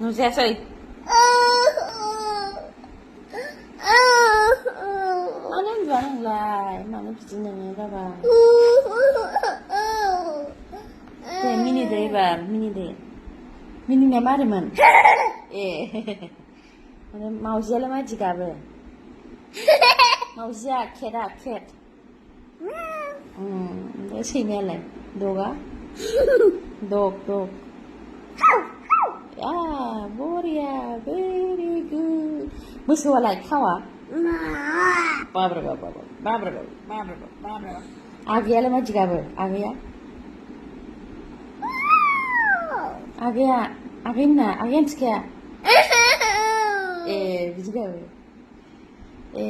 नुजायासै मानो उन्दुआ नोंलाय मानो बिदि नोङो बाबा दे मिनिदो एबार मिनिदो मिनिनाया मारैमोन ए माने मावजियालाय माबायदि गाबो मावजिया केटआ केट ओमफ्राय सैमायालाय दगा dog बरिया very good मोसौआलाय खावा बाब्रे आगैयालाय माबायदि गाबो आगैया आगैमोना आगैया मिथिखाया ए बिदि गाबो ए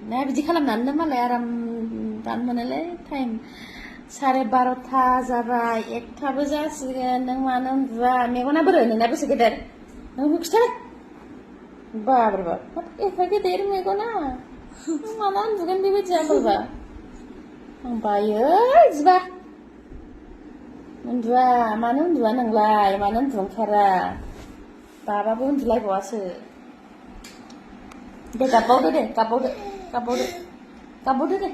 ना बिदि खालामनानै मालाय आराम दानो मोनोलै टाइम 12:30 जाबाय 1थाबो जासिगोन नों मानो उन्दुआ मेगना बोरो नोंना बेसे गेदेर नों खिथालाय बाब्रे बाब एफा गेदेर मेगना माला उन्दुगोन बेबायदि जाबायबा आं बायो बिदिबा उन्दुआ मानो उन्दुआ नोंलाय मानो उन्दुनो ओंखारा बाबाबो उन्दुलायबावासो दे गाबबावदो दे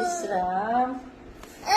इसराम